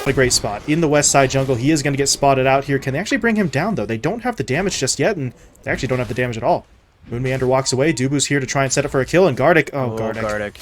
a great spot. In the west side jungle, he is going to get spotted out here. Can they actually bring him down, though? They don't have the damage just yet, and they actually don't have the damage at all. MoonMeander walks away. DuBu's here to try and set up for a kill, and Gardick... Oh, Gardick.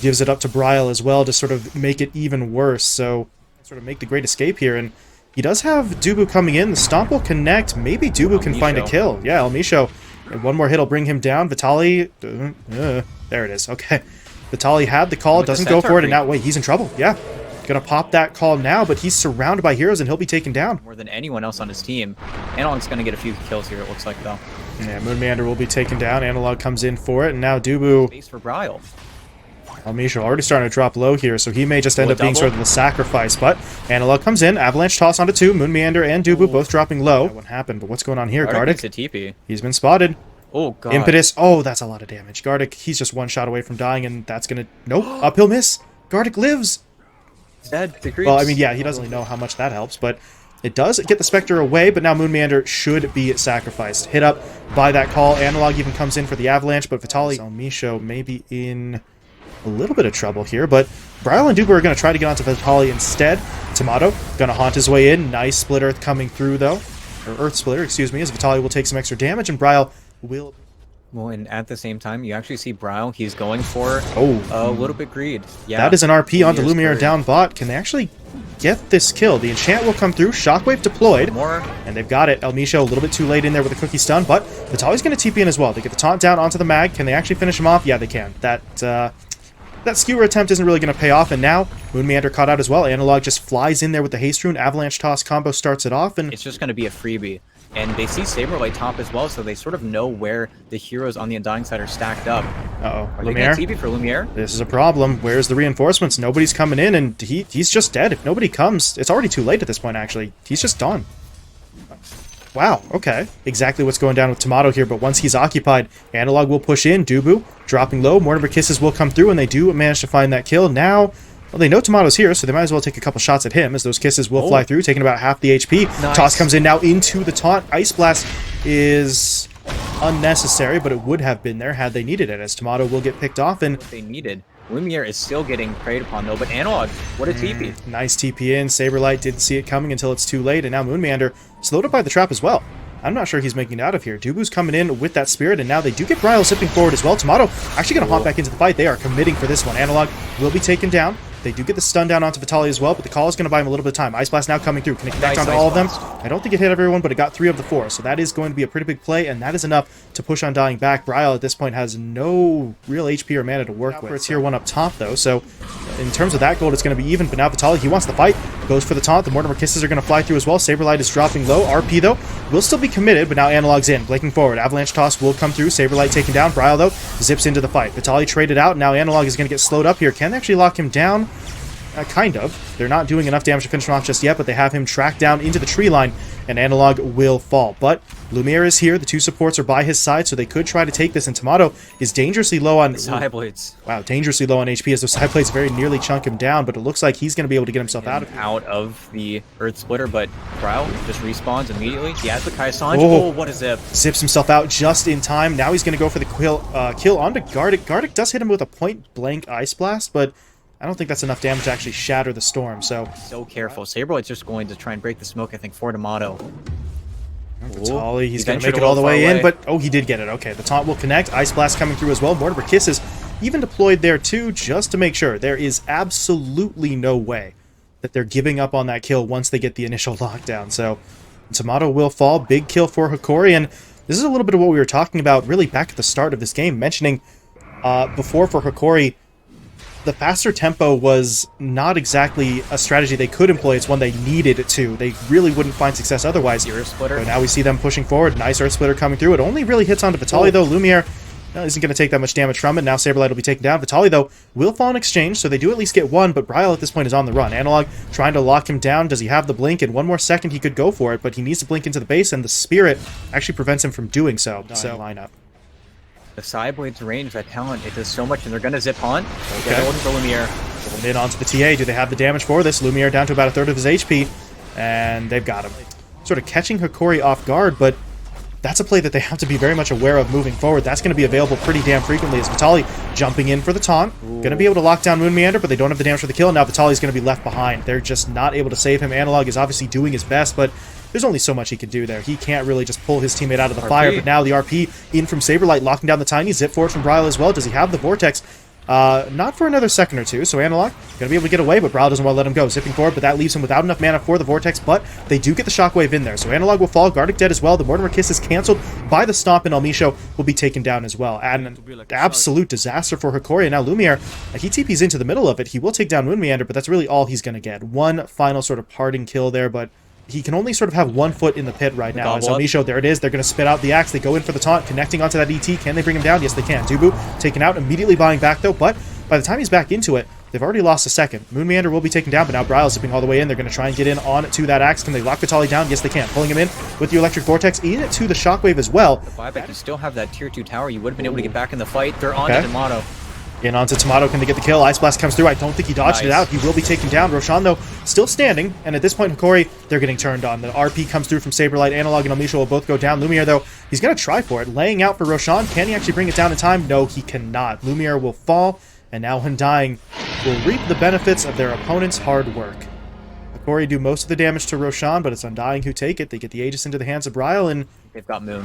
Gives it up to Bryle as well to sort of make it even worse. So, sort of make the great escape here, and he does have DuBu coming in. The stomp will connect. Maybe DuBu can find a kill. Yeah, Elmisho. And one more hit will bring him down. Vitaly... there it is. Okay. Vitaly had the call, doesn't go for it, and now, wait, he's in trouble. Yeah. Gonna pop that call now, but he's surrounded by heroes, and he'll be taken down. More than anyone else on his team. Analog's gonna get a few kills here, it looks like, though. Yeah, MoonMeander will be taken down. Analog comes in for it, and now DuBu... Space for Bryle. Elmisho already starting to drop low here, so he may just end up being sort of the sacrifice, but Analog comes in, avalanche toss onto 2, MoonMeander and DuBu both dropping low. What happened, but what's going on here? Gardick, he's been spotted. Oh, God. Impetus, oh, that's a lot of damage. Gardick, he's just one shot away from dying, and that's gonna... Nope, uphill miss. Gardick lives. Dead. Well, I mean, yeah, he doesn't really know how much that helps, but it does get the Spectre away, but now MoonMeander should be sacrificed. Hit up by that call. Analog even comes in for the avalanche, but Vitaly... Elmisho may be in a little bit of trouble here, but Bryle and DuBu are going to try to get onto Vitaly instead. Timado going to haunt his way in. Nice split earth coming through, though. Or earth splitter, excuse me, as Vitaly will take some extra damage, and Bryle will... Well, and at the same time, you actually see Bryle. He's going for a little bit greed. Yeah, that is an RP onto Lumiere down bot. Can they actually get this kill? The enchant will come through. Shockwave deployed. And they've got it. Elmisho a little bit too late in there with a cookie stun, but Vitaly's going to TP in as well. They get the taunt down onto the mag. Can they actually finish him off? Yeah, they can. That skewer attempt isn't really going to pay off, and now MoonMeander caught out as well. Analog just flies in there with the haste rune. Avalanche toss combo starts it off, and it's just going to be a freebie. And they see SabeRLight top as well, so they sort of know where the heroes on the Undying side are stacked up. Uh-oh. Are they going to TP for Lumiere? This is a problem. Where's the reinforcements? Nobody's coming in, and he's just dead. If nobody comes, it's already too late at this point, actually. He's just done. Wow, okay. Exactly what's going down with Timado here, but once he's occupied, Analog will push in. DuBu dropping low. Mortimer Kisses will come through, and they do manage to find that kill. Now... Well, they know Timado's here, so they might as well take a couple shots at him, as those kisses will fly through, taking about half the HP. Nice. Toss comes in now into the taunt. Ice Blast is unnecessary, but it would have been there had they needed it, as Timado will get picked off. And what they needed. Lumiere is still getting preyed upon, though, but Analog, what a TP. Nice TP in. SabeRLight didn't see it coming until it's too late, and now MoonMeander slowed up by the trap as well. I'm not sure he's making it out of here. DuBu's coming in with that spirit, and now they do get Bryle zipping forward as well. Timado actually going to hop back into the fight. They are committing for this one. Analog will be taken down. They do get the stun down onto Vitaly as well, but the call is going to buy him a little bit of time. Ice Blast now coming through. Can it connect onto all of them? I don't think it hit everyone, but it got 3 of the 4. So that is going to be a pretty big play, and that is enough to push Undying back. Bryle at this point has no real HP or mana to work with. It's tier 1 up top, though, so in terms of that gold, it's going to be even. But now Vitaly, he wants the fight. Goes for the taunt. The Mortimer Kisses are going to fly through as well. SabeRLight is dropping low. RP, though, will still be committed, but now Analog's in. Blinking forward. Avalanche Toss will come through. SabeRLight taken down. Bryle, though, zips into the fight. Vitaly traded out. Now Analog is going to get slowed up here. Can they actually lock him down? Kind of. They're not doing enough damage to finish him off just yet, but they have him tracked down into the tree line, and Analog will fall. But Lumiere is here. The 2 supports are by his side, so they could try to take this, and Timado is dangerously low on... Side blades. Wow, dangerously low on HP, as those side blades very nearly chunk him down, but it looks like he's going to be able to get himself out of the Earth Splitter, but Bryle just respawns immediately. He has the Kai Sanj. Oh, what a zip. Zips himself out just in time. Now he's going to go for the kill onto Gardick. Gardick does hit him with a point-blank Ice Blast, but I don't think that's enough damage to actually shatter the storm, so... So careful. SabeRLight's just going to try and break the smoke, I think, for Timado. Vitaly, he's going to make it all the way in, but... Oh, he did get it. Okay, the taunt will connect. Ice Blast coming through as well. Mortimer Kisses even deployed there, too, just to make sure. There is absolutely no way that they're giving up on that kill once they get the initial lockdown. So, Timado will fall. Big kill for Hokori, and this is a little bit of what we were talking about really back at the start of this game, mentioning before for Hokori, the faster tempo was not exactly a strategy they could employ. It's one they needed it to. They really wouldn't find success otherwise. Earth Splitter. But now we see them pushing forward. Nice Earth Splitter coming through. It only really hits onto Vitaly, though. Lumiere isn't going to take that much damage from it. Now SabeRLight will be taken down. Vitaly, though, will fall in exchange, so they do at least get 1, but Bryle at this point is on the run. Analog trying to lock him down. Does he have the blink? In 1 more second, he could go for it, but he needs to blink into the base, and the Spirit actually prevents him from doing so. So lineup. The side blade's range, that talent, it does so much, and they're going to zip on. Okay. They're holding for Lumiere. Pulling in onto the TA. Do they have the damage for this? Lumiere down to about 1/3 of his HP, and they've got him. Sort of catching Hokori off guard, but that's a play that they have to be very much aware of moving forward. That's going to be available pretty damn frequently as Vitaly jumping in for the taunt. Going to be able to lock down MoonMeander, but they don't have the damage for the kill. Now Vitaly's going to be left behind. They're just not able to save him. Analog is obviously doing his best, but there's only so much he can do there. He can't really just pull his teammate out of the fire, but now the RP in from SabeRLight, locking down the Tiny. Zip forward from Bryle as well. Does he have the Vortex? Not for another second or two, so Analog going to be able to get away, but Bryle doesn't want to let him go. Zipping forward, but that leaves him without enough mana for the Vortex, but they do get the Shockwave in there, so Analog will fall. Gardick dead as well. The Mortimer Kiss is cancelled by the Stomp, and Elmisho will be taken down as well. And an absolute disaster for Hokori. And now Lumiere, he TPs into the middle of it. He will take down MoonMeander, but that's really all he's going to get. One final sort of parting kill there, but he can only sort of have one foot in the pit right now. As Elmisho, there it is. They're going to spit out the axe. They go in for the taunt, connecting onto that ET. Can they bring him down? Yes, they can. DuBu taken out, immediately buying back, though, but by the time he's back into it, they've already lost a second. MoonMeander will be taken down, but now Bryle zipping all the way in. They're going to try and get in on to that axe. Can they lock Vitaly down? Yes, they can. Pulling him in with the Electric Vortex into the Shockwave as well. The buyback, you still have that tier 2 tower. You would have been able to get back in the fight. They're on to Timado. In onto Timado. Can they get the kill? Ice Blast comes through. I don't think he dodged it out. He will be taken down. Roshan, though, still standing. And at this point, Hokori, they're getting turned on. The RP comes through from SabeRLight. Analog and Elmisho will both go down. Lumiere, though, he's going to try for it. Laying out for Roshan. Can he actually bring it down in time? No, he cannot. Lumiere will fall. And now Undying will reap the benefits of their opponent's hard work. Hokori do most of the damage to Roshan, but it's Undying who take it. They get the Aegis into the hands of Bryle, and they've got Moon.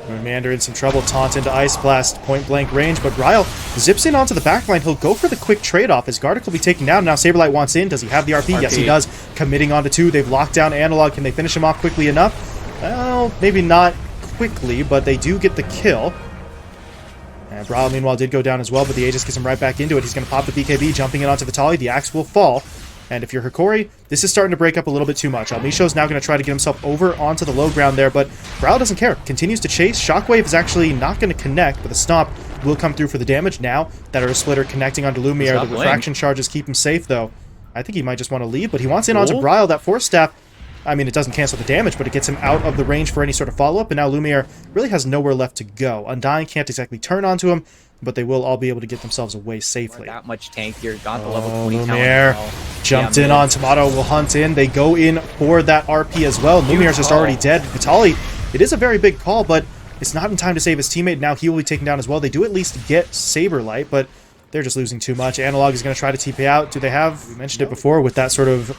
MoonMeander in some trouble. Taunt into Ice Blast, point-blank range, but Bryle zips in onto the backline. He'll go for the quick trade-off as Gardick will be taken down. Now SabeRLight wants in. Does he have the RP? Yes, he does. Committing onto 2. They've locked down Analog. Can they finish him off quickly enough? Well, maybe not quickly, but they do get the kill. And Bryle, meanwhile, did go down as well, but the Aegis gets him right back into it. He's going to pop the BKB, jumping in onto Vitaly. The axe will fall. And if you're Hokori, this is starting to break up a little bit too much. Elmisho's now going to try to get himself over onto the low ground there, but Bryle doesn't care. Continues to chase. Shockwave is actually not going to connect, but the Stomp will come through for the damage now that Earth Splitter connecting onto Lumiere. The refraction charges keep him safe, though. I think he might just want to leave, but he wants in onto Bryle. That Force Staff, I mean, it doesn't cancel the damage, but it gets him out of the range for any sort of follow-up, and now Lumiere really has nowhere left to go. Undying can't exactly turn onto him, but they will all be able to get themselves away safely. That much tankier, got the level 20 Lumiere jumped in on Timado, will hunt in. They go in for that RP as well. Lumiere's just already dead. Vitaly, it is a very big call, but it's not in time to save his teammate. Now he will be taken down as well. They do at least get SabeRLight, but they're just losing too much. Analog is going to try to TP out. Do they have, we mentioned it before, with that sort of,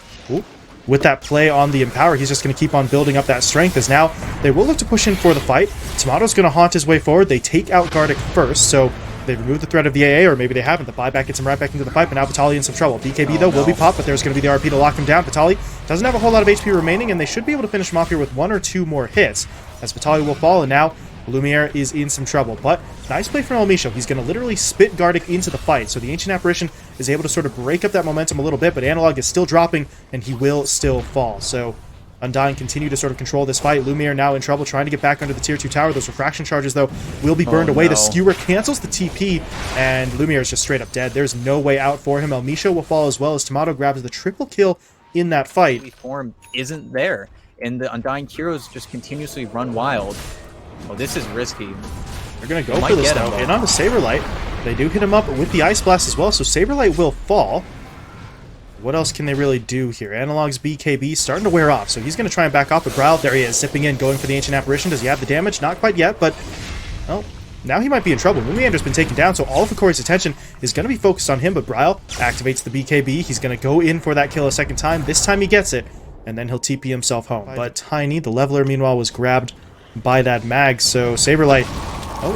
with that play on the Empower, he's just going to keep on building up that strength, as now they will look to push in for the fight. Timado's going to haunt his way forward. They take out Gardick first, so they've removed the threat of the AA, or maybe they haven't. The buyback gets him right back into the fight, but now Vitaly in some trouble. BKB, though, will be popped, but there's going to be the RP to lock him down. Vitaly doesn't have a whole lot of HP remaining, and they should be able to finish him off here with 1 or 2 more hits, as Vitaly will fall, and now Lumiere is in some trouble. But nice play from Elmisho. He's going to literally spit Gardick into the fight, so the Ancient Apparition is able to sort of break up that momentum a little bit, but Analog is still dropping, and he will still fall. So Undying continue to sort of control this fight. Lumiere now in trouble, trying to get back under the tier 2 tower. Those refraction charges, though, will be burned away. The Skewer cancels the TP, and Lumiere is just straight up dead. There's no way out for him. Elmisho will fall as well, as Timado grabs the triple kill in that fight. Form isn't there, and the Undying heroes just continuously run wild. Oh, this is risky. They're going to go for this, though. In on the SabeRLight. They do hit him up with the Ice Blast as well, so SabeRLight will fall. What else can they really do here? Analog's BKB starting to wear off, so he's going to try and back off, but Bryle, there he is, zipping in, going for the Ancient Apparition. Does he have the damage? Not quite yet, but, well, now he might be in trouble. MoonMeander's been taken down, so all of Hokori's attention is going to be focused on him, but Bryle activates the BKB. He's going to go in for that kill a second time. This time he gets it, and then he'll TP himself home. But Tiny, the leveler, meanwhile, was grabbed by that mag, so SabeRLight,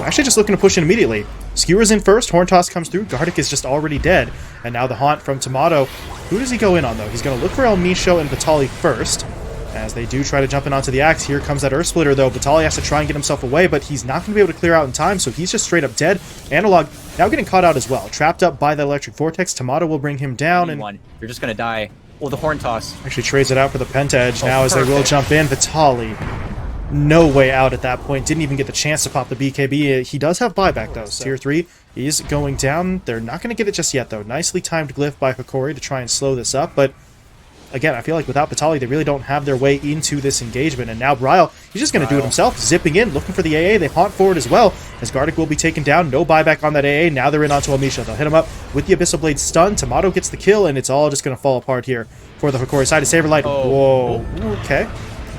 actually just looking to push in immediately. Skewer's in first, Horn Toss comes through, Gardick is just already dead, and now the Haunt from Timado. Who does he go in on, though? He's going to look for Elmisho and Vitaly first, as they do try to jump in onto the axe. Here comes that Earth Splitter, though. Vitaly has to try and get himself away, but he's not going to be able to clear out in time, so he's just straight up dead. Analog now getting caught out as well, trapped up by the Electric Vortex. Timado will bring him down, and you're just going to die. Oh, the Horn Toss. Actually trades it out for the Penta Edge now, as they will jump in. Vitaly, no way out at that point. Didn't even get the chance to pop the BKB. He does have buyback, though. So tier 3 is going down. They're not going to get it just yet, though. Nicely timed glyph by Hokori to try and slow this up, but again, I feel like without Vitaly, they really don't have their way into this engagement. And now Bryle, he's just going to do it himself, zipping in, looking for the AA. They haunt forward as well, as Gardick will be taken down. No buyback on that AA. Now they're in onto Elmisho. They'll hit him up with the Abyssal Blade stun. Timado gets the kill, and it's all just going to fall apart here for the Hokori side of SabeRLight. Whoa. Okay.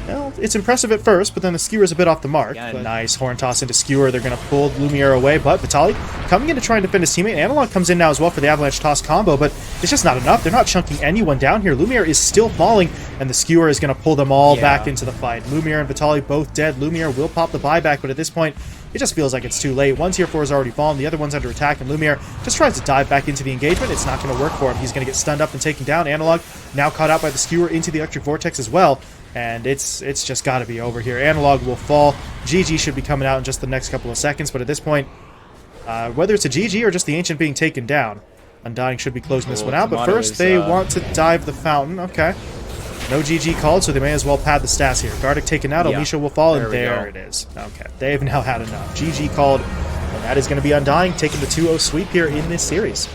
Well, it's impressive at first, but then the Skewer's a bit off the mark. Yeah, But nice horn toss into Skewer. They're going to pull Lumiere away, but Vitaly coming in to try and defend his teammate. Analog comes in now as well for the Avalanche toss combo, but it's just not enough. They're not chunking anyone down here. Lumiere is still falling, and the Skewer is going to pull them all back into the fight. Lumiere and Vitaly both dead. Lumiere will pop the buyback, but at this point, it just feels like it's too late. One tier 4 has already fallen, the other one's under attack, and Lumiere just tries to dive back into the engagement. It's not going to work for him. He's going to get stunned up and taken down. Analog now caught out by the Skewer into the Electric Vortex as well. And it's just got to be over here. Analog will fall. GG should be coming out in just the next couple of seconds, but at this point, whether it's a GG or just the Ancient being taken down, Undying should be closing this one out. But first, they want to dive the fountain. Okay. No GG called, so they may as well pad the stats here. Gardick taken out. Elmisho will fall, and there it is. Okay. They've now had enough. GG called, and that is going to be Undying taking the 2-0 sweep here in this series.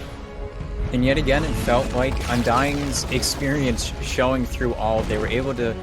And yet again, it felt like Undying's experience showing through all. They were able to